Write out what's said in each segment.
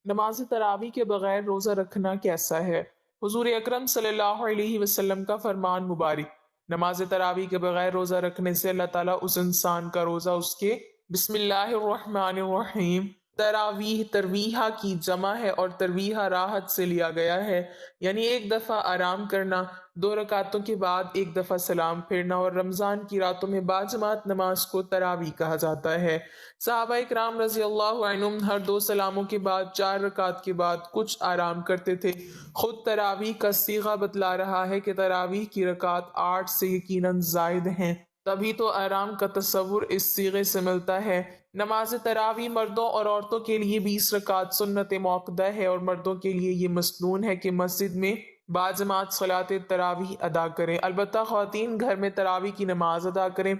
نماز تراویح کے بغیر روزہ رکھنا کیسا ہے؟ حضور اکرم صلی اللہ علیہ وسلم کا فرمان مبارک: نماز تراویح کے بغیر روزہ رکھنے سے اللہ تعالیٰ اس انسان کا روزہ اس کے بسم اللہ الرحمن الرحیم تراویح ترویحہ کی جمع ہے، اور ترویحہ راحت سے لیا گیا ہے، یعنی ایک دفعہ آرام کرنا، 2 رکعتوں کے بعد ایک دفعہ سلام پھیرنا، اور رمضان کی راتوں میں باجماعت نماز کو تراویح کہا جاتا ہے۔ صحابہ اکرام رضی اللہ عنہم ہر 2 سلاموں کے بعد 4 رکعت کے بعد کچھ آرام کرتے تھے۔ خود تراویح کا صیغہ بتلا رہا ہے کہ تراویح کی رکعت 8 سے یقیناً زائد ہیں، تبھی تو آرام کا تصور اس صیغے سے ملتا ہے۔ نماز تراویح مردوں اور عورتوں کے لیے 20 رکعت سنت موقدہ ہے، اور مردوں کے لیے یہ مسنون ہے کہ مسجد میں باجماعت صلاۃ تراویح ادا کریں، البتہ خواتین گھر میں تراویح کی نماز ادا کریں۔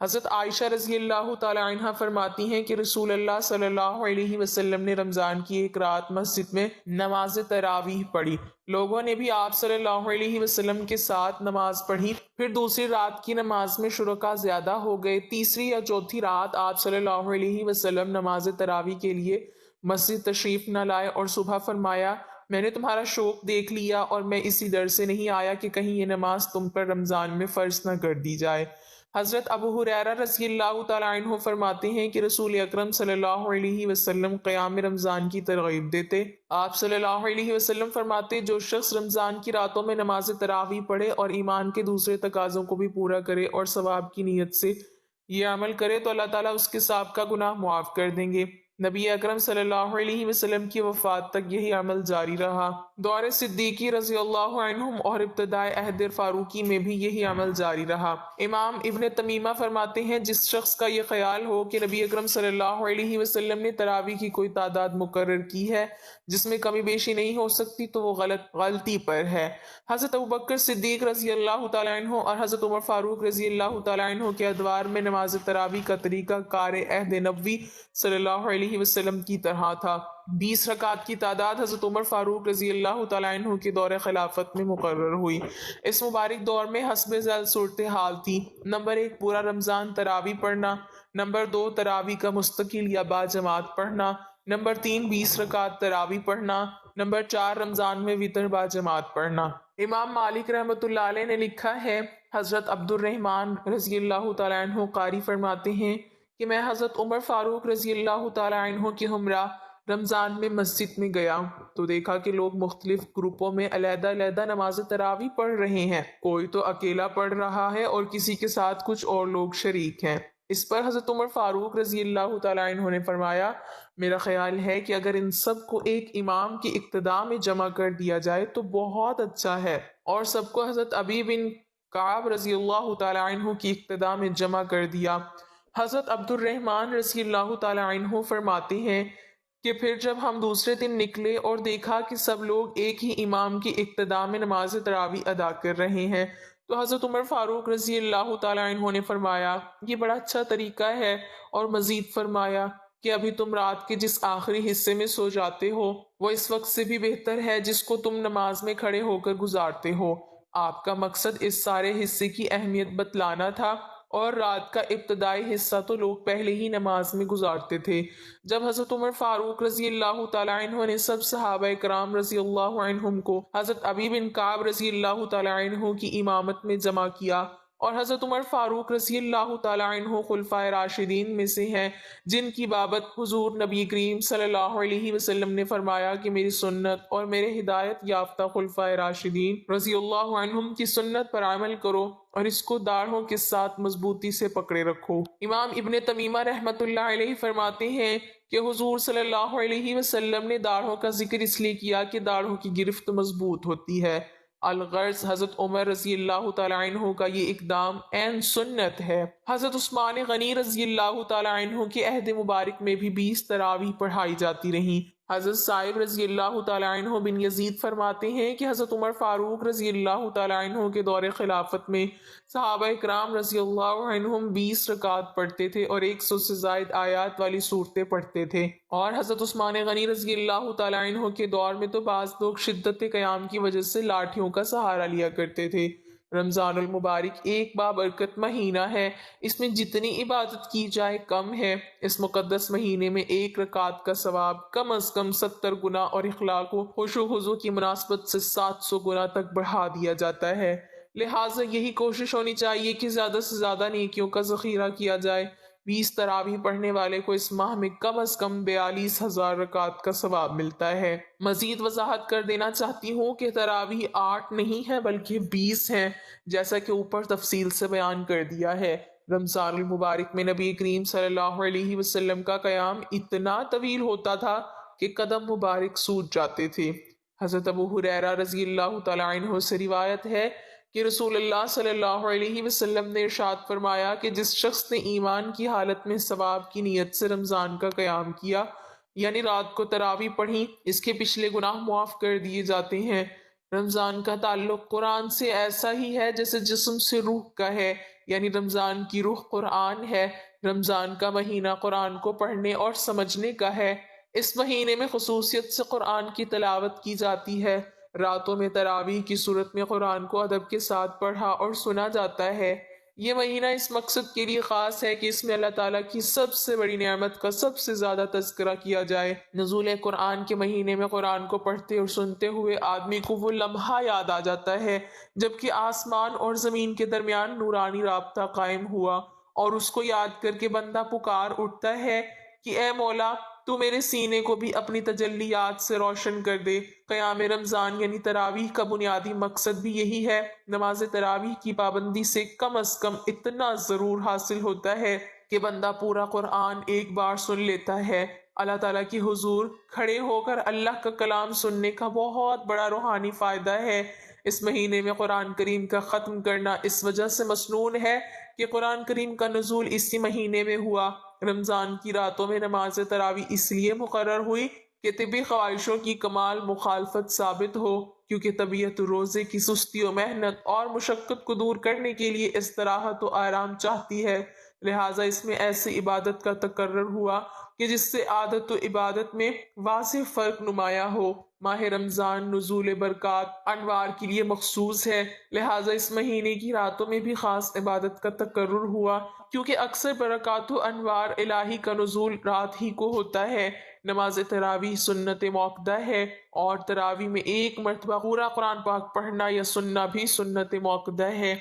حضرت عائشہ رضی اللہ تعالی عنہا فرماتی ہیں کہ رسول اللہ صلی اللہ علیہ وسلم نے رمضان کی ایک رات مسجد میں نماز تراویح پڑھی، لوگوں نے بھی آپ صلی اللہ علیہ وسلم کے ساتھ نماز پڑھی، پھر دوسری رات کی نماز میں شرکا زیادہ ہو گئے، تیسری یا چوتھی رات آپ صلی اللہ علیہ وسلم نماز تراویح کے لیے مسجد تشریف نہ لائے، اور صبح فرمایا: میں نے تمہارا شوق دیکھ لیا، اور میں اسی ڈر سے نہیں آیا کہ کہیں یہ نماز تم پر رمضان میں فرض نہ کر دی جائے۔ حضرت ابو ہریرہ رضی اللہ تعالیٰ عنہ فرماتے ہیں کہ رسول اکرم صلی اللہ علیہ وسلم قیام رمضان کی ترغیب دیتے۔ آپ صلی اللہ علیہ وسلم فرماتے: جو شخص رمضان کی راتوں میں نماز تراویح پڑھے اور ایمان کے دوسرے تقاضوں کو بھی پورا کرے اور ثواب کی نیت سے یہ عمل کرے تو اللہ تعالیٰ اس کے سابقہ گناہ معاف کر دیں گے۔ نبی اکرم صلی اللہ علیہ وسلم کی وفات تک یہی عمل جاری رہا۔ دور صدیقی رضی اللہ عنہم اور ابتدائے عہد فاروقی میں بھی یہی عمل جاری رہا۔ امام ابن تمیمہ فرماتے ہیں: جس شخص کا یہ خیال ہو کہ نبی اکرم صلی اللہ علیہ وسلم نے تراویح کی کوئی تعداد مقرر کی ہے جس میں کمی بیشی نہیں ہو سکتی تو وہ غلطی پر ہے۔ حضرت ابوبکر صدیق رضی اللہ تعالیٰ عنہ اور حضرت عمر فاروق رضی اللہ تعالیٰ عنہ کے ادوار میں نماز تراویح کا طریقہ کار عہد نبوی صلی اللہ علیہ وسلم کی طرح تھا۔ 20 رکعت کی تعداد حضرت عمر فاروق رضی اللہ تعالیٰ عنہ کے دور خلافت میں مقرر ہوئی۔ اس مبارک دور میں حسب ذیل صورتحال تھی: نمبر 1 پورا رمضان تراویح پڑھنا، نمبر 2 تراویح کا مستقل یا باجماعت پڑھنا، نمبر 3 20 رکعت تراویح پڑھنا، نمبر 4 رمضان میں وتر باجماعت پڑھنا۔ امام مالک رحمۃ اللہ علیہ نے لکھا ہے: حضرت عبد الرحمن رضی اللہ تعالیٰ عنہ قاری فرماتے ہیں کہ میں حضرت عمر فاروق رضی اللہ تعالیٰ عنہ کے ہمراہ رمضان میں مسجد میں گیا تو دیکھا کہ لوگ مختلف گروپوں میں علیحدہ علیحدہ نماز تراویح پڑھ رہے ہیں، کوئی تو اکیلا پڑھ رہا ہے اور کسی کے ساتھ کچھ اور لوگ شریک ہیں۔ اس پر حضرت عمر فاروق رضی اللہ تعالیٰ عنہ نے فرمایا: میرا خیال ہے کہ اگر ان سب کو ایک امام کی اقتداء میں جمع کر دیا جائے تو بہت اچھا ہے، اور سب کو حضرت ابی بن کعب رضی اللہ تعالیٰ عنہ کی اقتداء میں جمع کر دیا۔ حضرت عبد الرحمن رضی اللہ تعالیٰ عنہ فرماتے ہیں کہ پھر جب ہم دوسرے دن نکلے اور دیکھا کہ سب لوگ ایک ہی امام کی اقتداء میں نماز تراویح ادا کر رہے ہیں تو حضرت عمر فاروق رضی اللہ تعالیٰ عنہ نے فرمایا: یہ بڑا اچھا طریقہ ہے، اور مزید فرمایا کہ ابھی تم رات کے جس آخری حصے میں سو جاتے ہو وہ اس وقت سے بھی بہتر ہے جس کو تم نماز میں کھڑے ہو کر گزارتے ہو۔ آپ کا مقصد اس سارے حصے کی اہمیت بتلانا تھا، اور رات کا ابتدائی حصہ تو لوگ پہلے ہی نماز میں گزارتے تھے۔ جب حضرت عمر فاروق رضی اللہ تعالیٰ عنہ نے سب صحابہ کرام رضی اللہ عنہم کو حضرت ابی بن کعب رضی اللہ تعالیٰ عنہ کی امامت میں جمع کیا، اور حضرت عمر فاروق رضی اللہ تعالیٰ عنہ خلفائے راشدین میں سے ہیں جن کی بابت حضور نبی کریم صلی اللہ علیہ وسلم نے فرمایا کہ میری سنت اور میرے ہدایت یافتہ خلفائے راشدین رضی اللہ عنہم کی سنت پر عمل کرو اور اس کو داڑھوں کے ساتھ مضبوطی سے پکڑے رکھو۔ امام ابن تمیمہ رحمۃ اللہ علیہ فرماتے ہیں کہ حضور صلی اللہ علیہ وسلم نے داڑھوں کا ذکر اس لیے کیا کہ داڑھوں کی گرفت مضبوط ہوتی ہے۔ الغرض حضرت عمر رضی اللہ تعالیٰ عنہ کا یہ اقدام عین سنت ہے۔ حضرت عثمان غنی رضی اللہ تعالیٰ عنہ کے عہد مبارک میں بھی 20 تراویح پڑھائی جاتی رہیں۔ حضرت صاحب رضی اللہ تعالیٰ عنہ بن یزید فرماتے ہیں کہ حضرت عمر فاروق رضی اللہ تعالیٰ عنہ کے دور خلافت میں صحابہ اکرام رضی اللہ عنہم 20 رکعت پڑھتے تھے اور 100 سے زائد آیات والی صورتیں پڑھتے تھے، اور حضرت عثمان غنی رضی اللہ تعالیٰ عنہ کے دور میں تو بعض لوگ شدت قیام کی وجہ سے لاٹھیوں کا سہارا لیا کرتے تھے۔ رمضان المبارک ایک بابرکت مہینہ ہے، اس میں جتنی عبادت کی جائے کم ہے۔ اس مقدس مہینے میں ایک رکعت کا ثواب کم از کم 70 گنا اور اخلاق و خشوع و خضوع کی مناسبت سے 700 گنا تک بڑھا دیا جاتا ہے۔ لہٰذا یہی کوشش ہونی چاہیے کہ زیادہ سے زیادہ نیکیوں کا ذخیرہ کیا جائے۔ 20 تراویح پڑھنے والے کو اس ماہ میں کم از کم 42,000 رکعت کا ثواب ملتا ہے۔ مزید وضاحت کر دینا چاہتی ہوں کہ تراویح 8 نہیں ہے بلکہ 20 ہیں، جیسا کہ اوپر تفصیل سے بیان کر دیا ہے۔ رمضان المبارک میں نبی کریم صلی اللہ علیہ وسلم کا قیام اتنا طویل ہوتا تھا کہ قدم مبارک سوج جاتے تھے۔ حضرت ابو ہریرہ رضی اللہ تعالیٰ عنہ سے روایت ہے کہ رسول اللہ صلی اللہ علیہ وسلم نے ارشاد فرمایا کہ جس شخص نے ایمان کی حالت میں ثواب کی نیت سے رمضان کا قیام کیا، یعنی رات کو تراویح پڑھی، اس کے پچھلے گناہ معاف کر دیے جاتے ہیں۔ رمضان کا تعلق قرآن سے ایسا ہی ہے جیسے جسم سے روح کا ہے، یعنی رمضان کی روح قرآن ہے۔ رمضان کا مہینہ قرآن کو پڑھنے اور سمجھنے کا ہے۔ اس مہینے میں خصوصیت سے قرآن کی تلاوت کی جاتی ہے۔ راتوں میں تراویح کی صورت میں قرآن کو ادب کے ساتھ پڑھا اور سنا جاتا ہے۔ یہ مہینہ اس مقصد کے لیے خاص ہے کہ اس میں اللہ تعالیٰ کی سب سے بڑی نعمت کا سب سے زیادہ تذکرہ کیا جائے۔ نزول قرآن کے مہینے میں قرآن کو پڑھتے اور سنتے ہوئے آدمی کو وہ لمحہ یاد آ جاتا ہے جبکہ آسمان اور زمین کے درمیان نورانی رابطہ قائم ہوا، اور اس کو یاد کر کے بندہ پکار اٹھتا ہے کہ اے مولا، تو میرے سینے کو بھی اپنی تجلیات سے روشن کر دے۔ قیام رمضان یعنی تراویح کا بنیادی مقصد بھی یہی ہے۔ نماز تراویح کی پابندی سے کم از کم اتنا ضرور حاصل ہوتا ہے کہ بندہ پورا قرآن ایک بار سن لیتا ہے۔ اللہ تعالیٰ کی حضور کھڑے ہو کر اللہ کا کلام سننے کا بہت بڑا روحانی فائدہ ہے۔ اس مہینے میں قرآن کریم کا ختم کرنا اس وجہ سے مسنون ہے کہ قرآن کریم کا نزول اسی مہینے میں ہوا۔ رمضان کی راتوں میں نماز تراویح اس لیے مقرر ہوئی کہ طبی خواہشوں کی کمال مخالفت ثابت ہو، کیونکہ طبیعت روزے کی سستی و محنت اور مشقت کو دور کرنے کے لیے استراحت و آرام چاہتی ہے۔ لہٰذا اس میں ایسی عبادت کا تقرر ہوا کہ جس سے عادت و عبادت میں واضح فرق نمایاں ہو۔ ماہ رمضان نزول برکات انوار کے لیے مخصوص ہے، لہٰذا اس مہینے کی راتوں میں بھی خاص عبادت کا تقرر ہوا، کیونکہ اکثر برکات و انوار الہی کا نزول رات ہی کو ہوتا ہے۔ نماز تراویح سنت موقدہ ہے، اور تراویح میں ایک مرتبہ پورا قرآن پاک پڑھنا یا سننا بھی سنت موقدہ ہے۔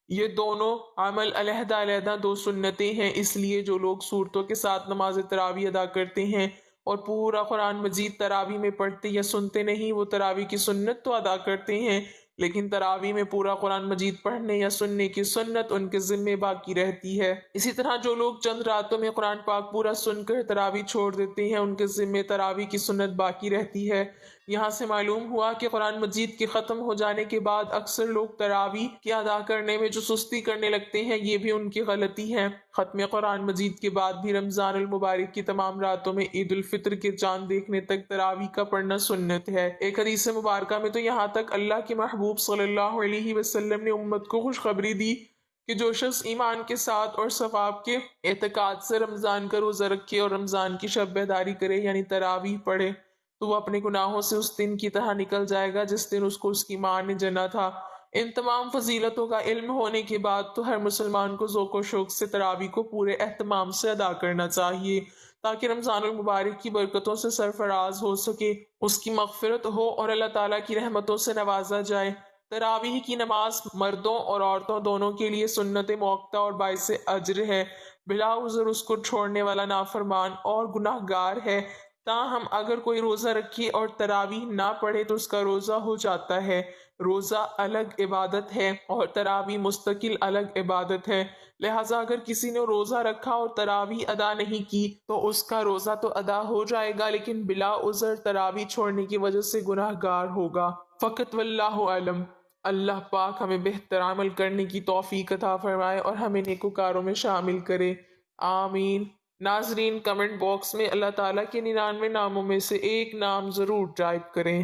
یہ دونوں عمل علیحدہ علیحدہ دو سنتیں ہیں، اس لیے جو لوگ صورتوں کے ساتھ نماز تراویح ادا کرتے ہیں اور پورا قرآن مجید تراویح میں پڑھتے یا سنتے نہیں، وہ تراویح کی سنت تو ادا کرتے ہیں لیکن تراویح میں پورا قرآن مجید پڑھنے یا سننے کی سنت ان کے ذمہ باقی رہتی ہے۔ اسی طرح جو لوگ چند راتوں میں قرآن پاک پورا سن کر تراویح چھوڑ دیتے ہیں، ان کے ذمہ تراویح کی سنت باقی رہتی ہے۔ یہاں سے معلوم ہوا کہ قرآن مجید کے ختم ہو جانے کے بعد اکثر لوگ تراویح کے ادا کرنے میں جو سستی کرنے لگتے ہیں، یہ بھی ان کی غلطی ہے۔ ختم قرآن مجید کے بعد بھی رمضان المبارک کی تمام راتوں میں عید الفطر کے چاند دیکھنے تک تراویح کا پڑھنا سنت ہے۔ ایک حدیث مبارکہ میں تو یہاں تک اللہ کے محبوب صلی اللہ علیہ وسلم نے امت کو خوشخبری دی کہ جو شخص ایمان کے ساتھ اور ثواب کے اعتقاد سے رمضان کا روزہ رکھے اور رمضان کی شب بیداری کرے یعنی تراویح پڑھے تو وہ اپنے گناہوں سے اس دن کی طرح نکل جائے گا جس دن اس کو اس کی ماں نے جنا تھا۔ ان تمام فضیلتوں کا علم ہونے کے بعد تو ہر مسلمان کو ذوق و شوق سے تراویح کو پورے اہتمام سے ادا کرنا چاہیے تاکہ رمضان المبارک کی برکتوں سے سرفراز ہو سکے، اس کی مغفرت ہو اور اللہ تعالیٰ کی رحمتوں سے نوازا جائے۔ تراویح کی نماز مردوں اور عورتوں دونوں کے لیے سنت موقتہ اور باعث اجر ہے، بلا عذر اس کو چھوڑنے والا نافرمان اور گناہ گار ہے۔ تاہم اگر کوئی روزہ رکھے اور تراویح نہ پڑھے تو اس کا روزہ ہو جاتا ہے۔ روزہ الگ عبادت ہے اور تراویح مستقل الگ عبادت ہے، لہٰذا اگر کسی نے روزہ رکھا اور تراویح ادا نہیں کی تو اس کا روزہ تو ادا ہو جائے گا لیکن بلا عذر تراویح چھوڑنے کی وجہ سے گناہ گار ہوگا۔ فقط واللہ علم۔ اللہ پاک ہمیں بہتر عمل کرنے کی توفیق عطا فرمائے اور ہمیں نیکوکاروں میں شامل کرے، آمین۔ ناظرین، کمنٹ باکس میں اللہ تعالیٰ کے 99 ناموں میں سے ایک نام ضرور ٹائپ کریں۔